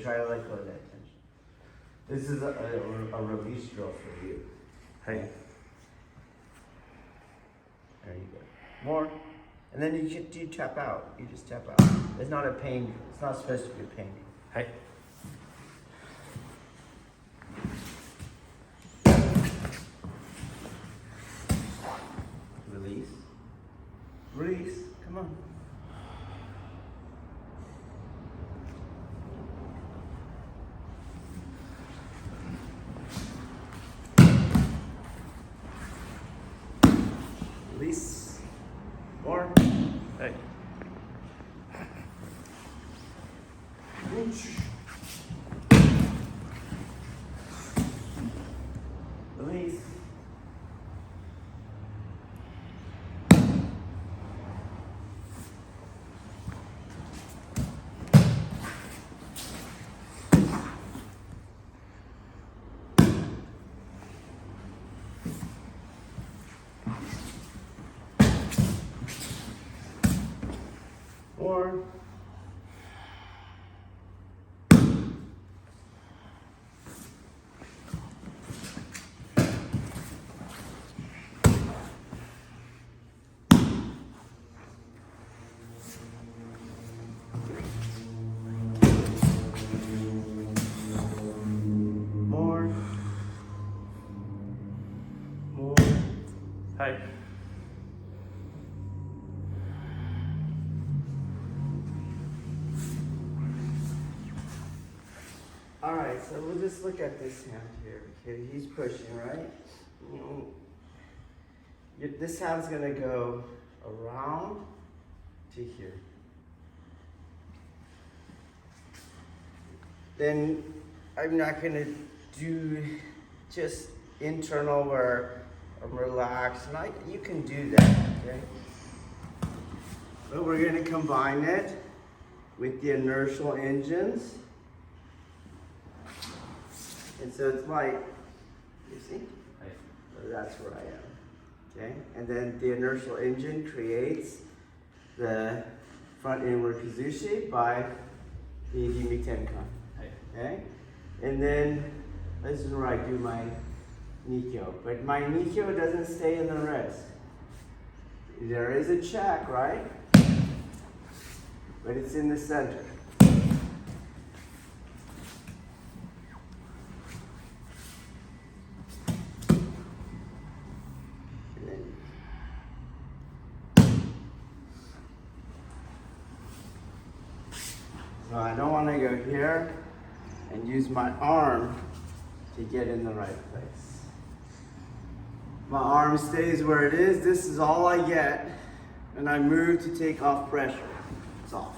try to let go of that tension. This is a release drill for you. Hey. There you go. More. And then you tap out. You just tap out. It's not a pain. It's not supposed to be a pain. Hey. Release. Release. Come on. Release. More. Hey. Release. More. More. More. Hey. All right, so we'll just look at this hand here. Okay, he's pushing, right? This hand's gonna go around to here. Then I'm not gonna do just internal where I'm relaxed, and you can do that, okay? But we're gonna combine it with the inertial engines. And so it's like, you see? So that's where I am, okay? And then the inertial engine creates the front inward Kazushi by the Hajime Tenkan, okay? And then this is where I do my Nikyo. But my Nikyo doesn't stay in the wrist. There is a check, right? But it's in the center. So I don't want to go here and use my arm to get in the right place. My arm stays where it is. This is all I get. And I move to take off pressure. It's off.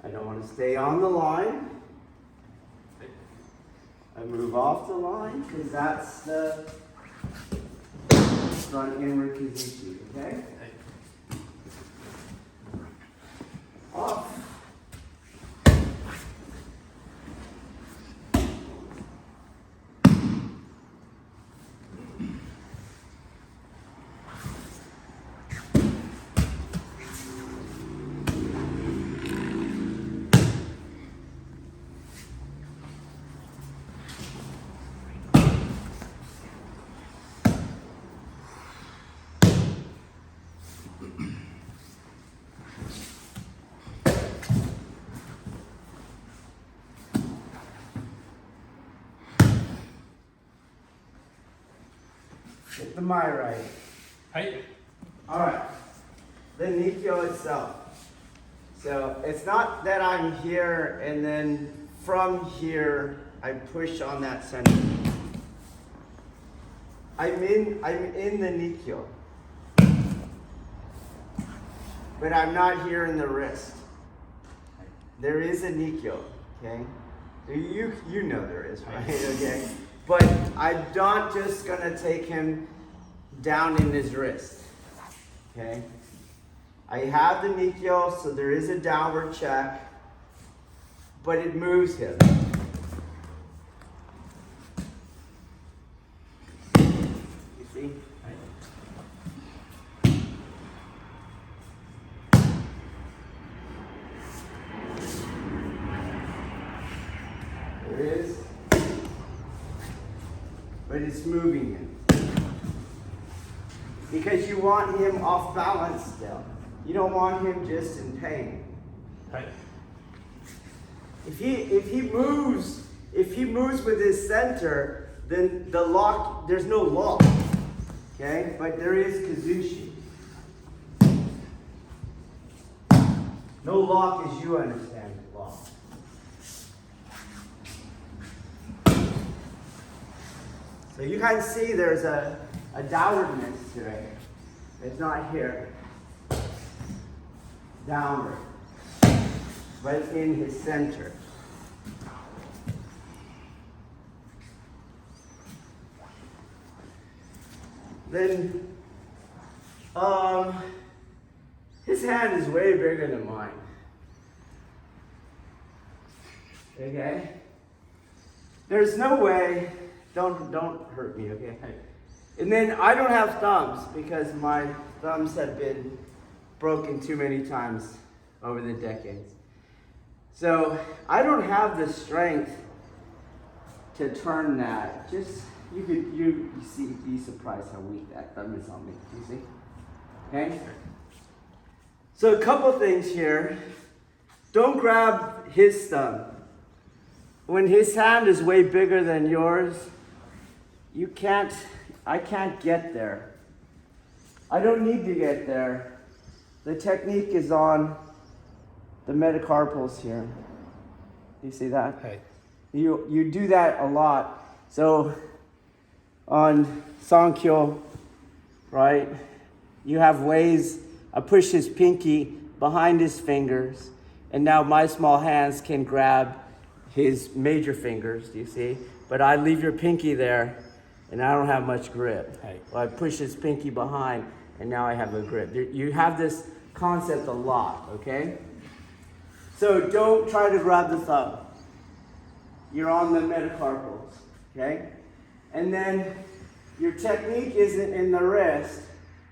I don't want to stay on the line. I move off the line because that's the front inward Kazushi, okay? Off. Get the my right. Hey. All right. The Nikyo itself. So it's not that I'm here and then from here I push on that center. I'm in the Nikyo. But I'm not here in the wrist. There is a Nikyo, okay? You know there is, right? Okay. But I'm not just gonna take him down in his wrist, okay? I have the Nikyo, so there is a downward check, but it moves him. see? There it is. But it's moving him. Because you want him off balance still. You don't want him just in pain. はい。 If he moves with his center, then the lock, there's no lock. Okay? But there is kazushi. No lock as you understand lock. So you can see there's a downwardness to it. It's not here. Downward. But in his center. Then, his hand is way bigger than mine. Okay? There's no way, don't hurt me, okay? And then I don't have thumbs because my thumbs have been broken too many times over the decades. So I don't have the strength to turn that. Just you see, be surprised how weak that thumb is on me. You see? Okay? So a couple things here. Don't grab his thumb. When his hand is way bigger than yours, I can't get there. I don't need to get there. The technique is on the metacarpals here. You see that? はい。 You do that a lot. So on Sankyo, right, you have ways, I push his pinky behind his fingers, and now my small hands can grab his major fingers, do you see? But I leave your pinky there, and I don't have much grip. Right. Well, I push his pinky behind, and now I have a grip. You have this concept a lot, okay? So don't try to grab the thumb. You're on the metacarpals, okay? And then your technique isn't in the wrist.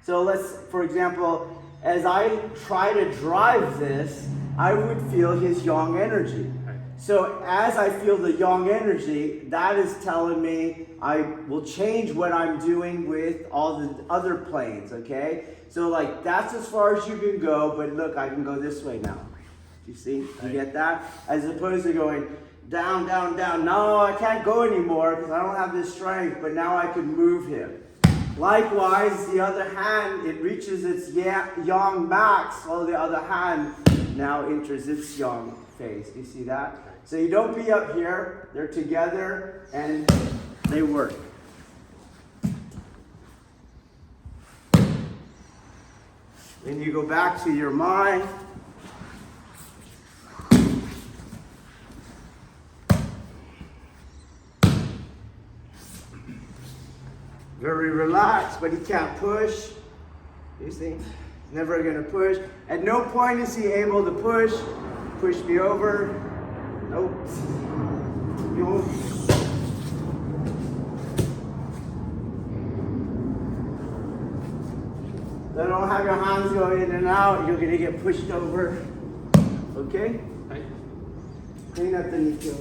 So let's, for example, as I try to drive this, I would feel his yang energy. So as I feel the yang energy, that is telling me I will change what I'm doing with all the other planes, okay? So like that's as far as you can go, but look, I can go this way now. Do you see? You get that? As opposed to going down, down, down. No, I can't go anymore because I don't have this strength, but now I can move him. Likewise, the other hand, it reaches its yang max, while the other hand now enters its yang phase. You see that? So you don't be up here. They're together and they work. Then you go back to your mind. Very relaxed, but he can't push. You see? He's never gonna push. At no point is he able to push. Push me over. Nope. Nope. Then don't have your hands go in and out. You're gonna get pushed over. Okay? はい。 Clean up the Nikyo.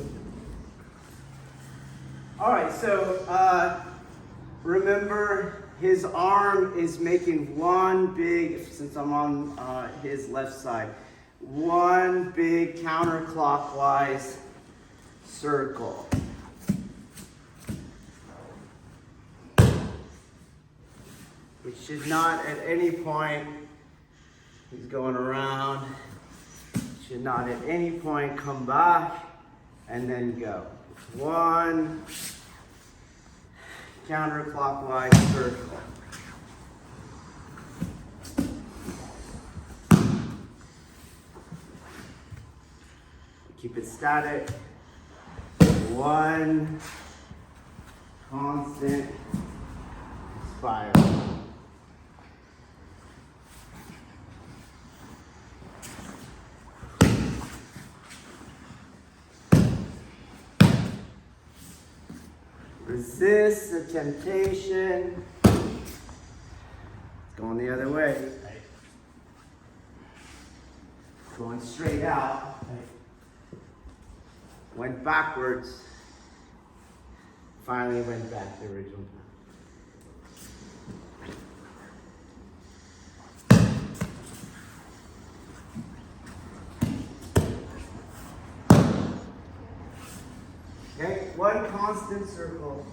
All right, so remember his arm is making one big, since I'm on his left side, one big counterclockwise circle. It should not at any point, he's going around, should not at any point come back and then go. One counterclockwise circle. Keep it static. One constant spiral. Resist the temptation Going the other way. はい Going straight out. Went backwards. Finally went back to the original time. Okay, one constant circle.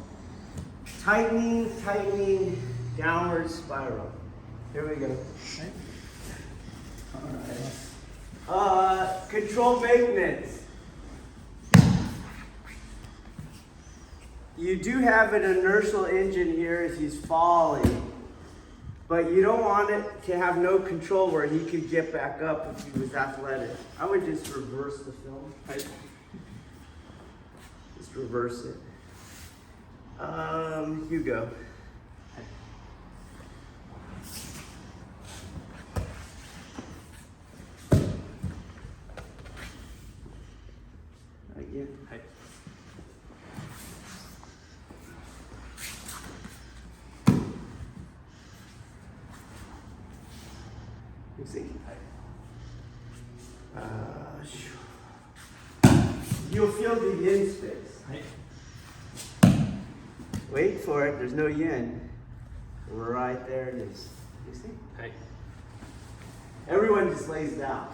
Tightening, tightening, downward spiral. Here we go. Control maintenance. You do have an inertial engine here as he's falling, but you don't want it to have no control where he could get back up if he was athletic. I would just reverse the film. Just reverse it. You go. Again. はい You see? はい You'll feel the yin space. はい Wait for it. There's no yin. Right there it is. You see? はい Everyone just lays down.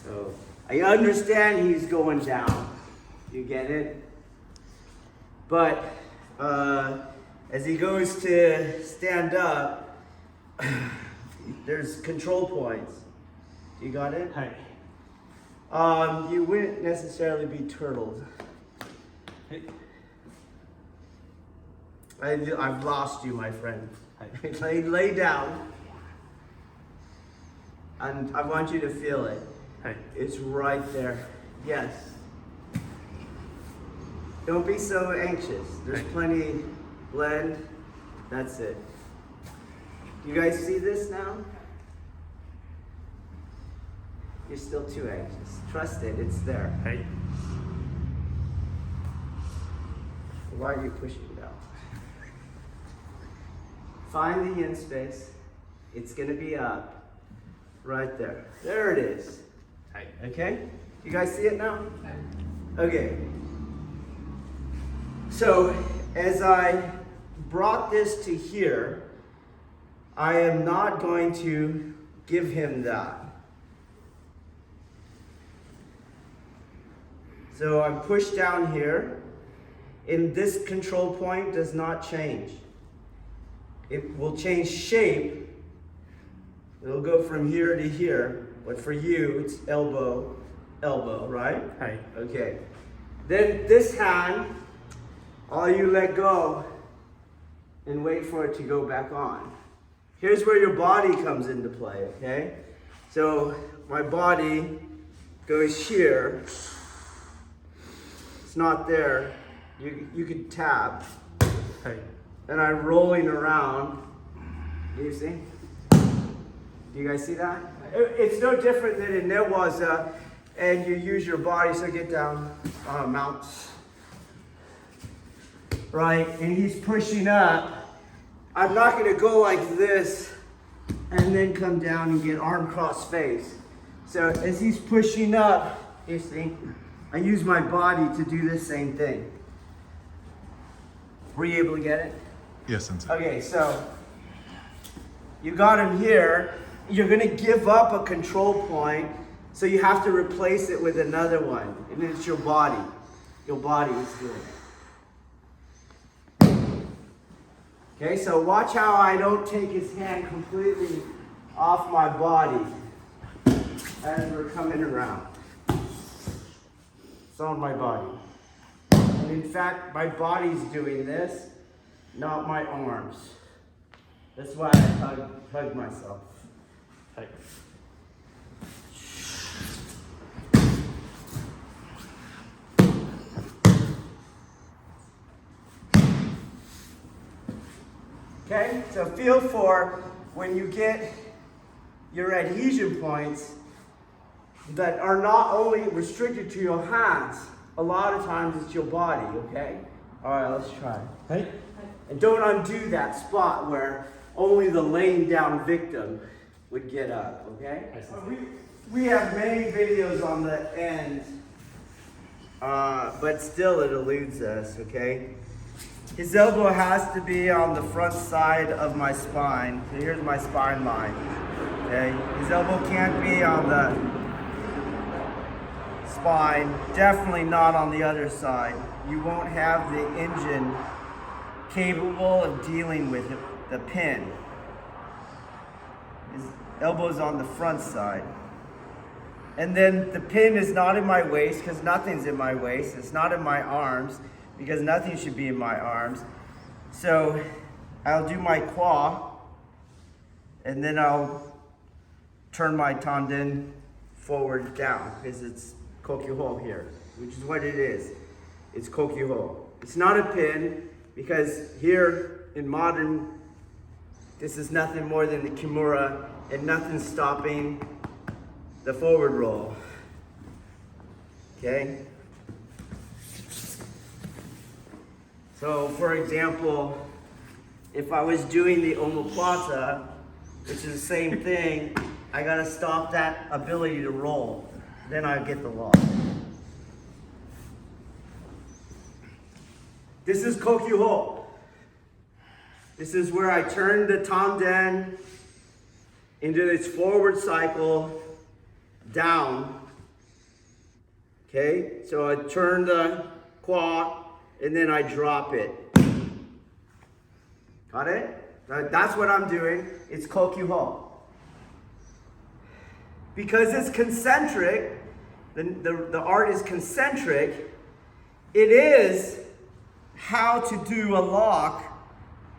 So I understand he's going down. You get it? But as he goes to stand up, there's control points. You got it? はい You wouldn't necessarily be turtled. はい I've lost you, my friend. はい Lay down. And I want you to feel it. はい It's right there. Yes. Don't be so anxious. There's plenty blend. That's it. You guys see this now? You're still too anxious. Trust it, it's there. はい Why are you pushing it out? Find the yin space. It's gonna be up. Right there. There it is. はい Okay? You guys see it now? Okay. So, as I brought this to here, I am not going to give him that. So I'm pushed down here, and this control point does not change. It will change shape. It'll go from here to here, but for you, it's elbow, elbow, right? はい Okay. Then this hand, all you let go and wait for it to go back on. Here's where your body comes into play, okay? So my body goes here. It's not there. You could tap. はい And I'm rolling around. Do you see? Do you guys see that? It's no different than in Newaza, and you use your body, so get down on a mount. Right? And he's pushing up. I'm not going to go like this and then come down and get arm cross face. So as he's pushing up, you see, I use my body to do the same thing. Were you able to get it? Yes, Sensei. Okay, so you got him here. You're going to give up a control point, so you have to replace it with another one. And it's your body. Your body is doing it. Okay, so watch how I don't take his hand completely off my body as we're coming around. It's on my body. And in fact, my body's doing this, not my arms. That's why I hug myself. はい Okay, so feel for when you get your adhesion points that are not only restricted to your hands, a lot of times it's your body, okay? All right, let's try. はい And don't undo that spot where only the laying down victim would get up, okay? We have many videos on the end, but still it eludes us, okay? His elbow has to be on the front side of my spine. So here's my spine line, okay? His elbow can't be on the spine, definitely not on the other side. You won't have the engine capable of dealing with the pin. His elbow's on the front side. And then the pin is not in my waist because nothing's in my waist. It's not in my arms because nothing should be in my arms. So I'll do my claw and then I'll turn my tanden forward down because it's kokyuho here, which is what it is. It's kokyuho. It's not a pin because here in modern, this is nothing more than the kimura and nothing's stopping the forward roll. Okay? So for example, if I was doing the omoplata, which is the same thing, I gotta stop that ability to roll. Then I get the lock. This is kokyuho. This is where I turn the tanden into its forward cycle down. Okay, so I turn the claw and then I drop it. Got it? That's what I'm doing. It's kokyuho. Because it's concentric, the art is concentric, it is how to do a lock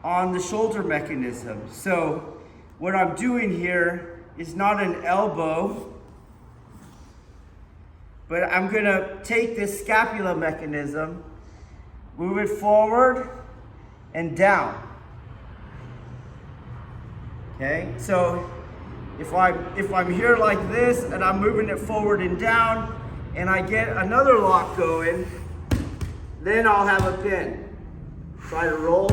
on the shoulder mechanism. So what I'm doing here is not an elbow, but I'm gonna take this scapula mechanism, move it forward and down. Okay, so if I'm here like this and I'm moving it forward and down and I get another lock going, then I'll have a pin. Try to roll.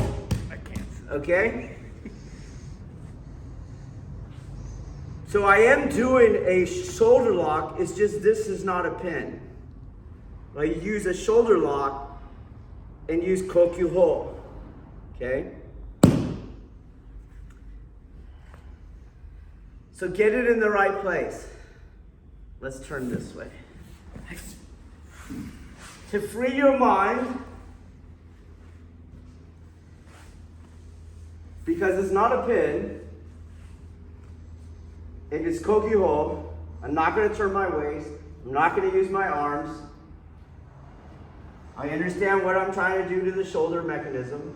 I can't. Okay? So I am doing a shoulder lock, it's just this is not a pin. I use a shoulder lock and use kokyuho. Okay? So get it in the right place. Let's turn this way. To free your mind, because it's not a pin, it is kokyuho. I'm not going to turn my waist. I'm not going to use my arms. I understand what I'm trying to do to the shoulder mechanism.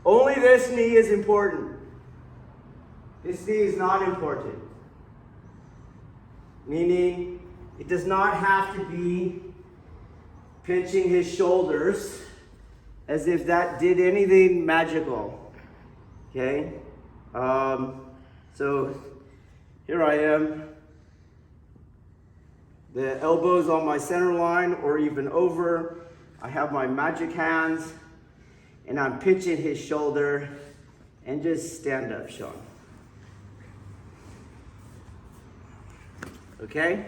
Only this knee is important. This knee is not important. Meaning, it does not have to be pinching his shoulders as if that did anything magical. Okay? So here I am. The elbow's on my center line or even over. I have my magic hands and I'm pinching his shoulder and just stand up, Sean. Okay?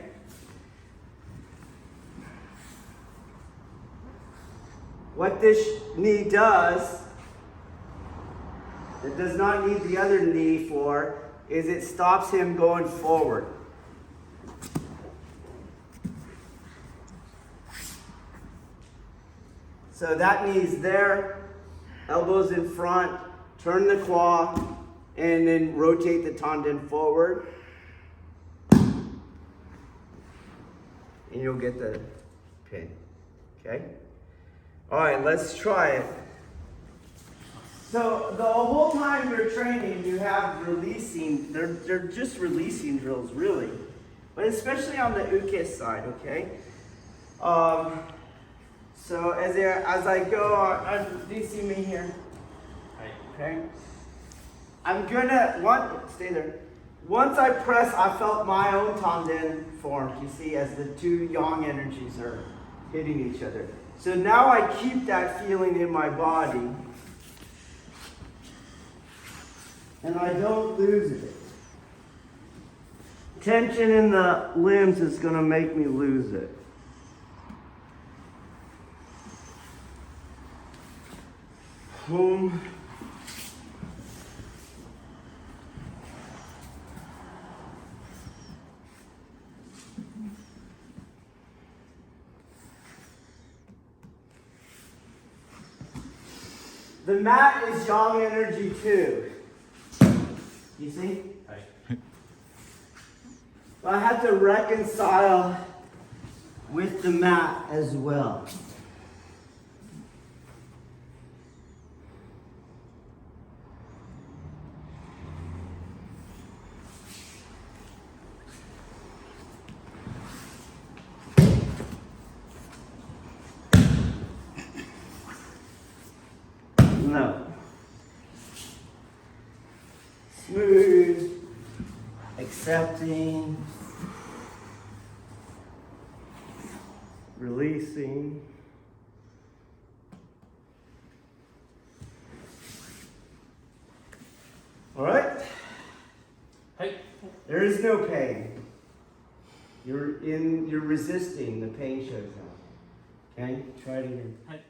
What this knee does, it does not need the other knee for, is it stops him going forward. So that knee's there, elbows in front, turn the claw, and then rotate the tanden forward. And you'll get the pin, okay? All right, let's try it. So the whole time you're training, you have releasing, they're just releasing drills, really. But especially on the uke side, okay? So as I go, do you see me here? Okay. I'm gonna, stay there. Once I press, I felt my own tanden form, you see, as the two yang energies are hitting each other. So now I keep that feeling in my body. and I don't lose it. Tension in the limbs is going to make me lose it. Boom. The mat is yang energy too. You see? I have to reconcile with the mat as well. No. Smooth, accepting, releasing. All right? Hey. There is no pain. You're resisting, the pain shows up. Okay? Try it again. Hey.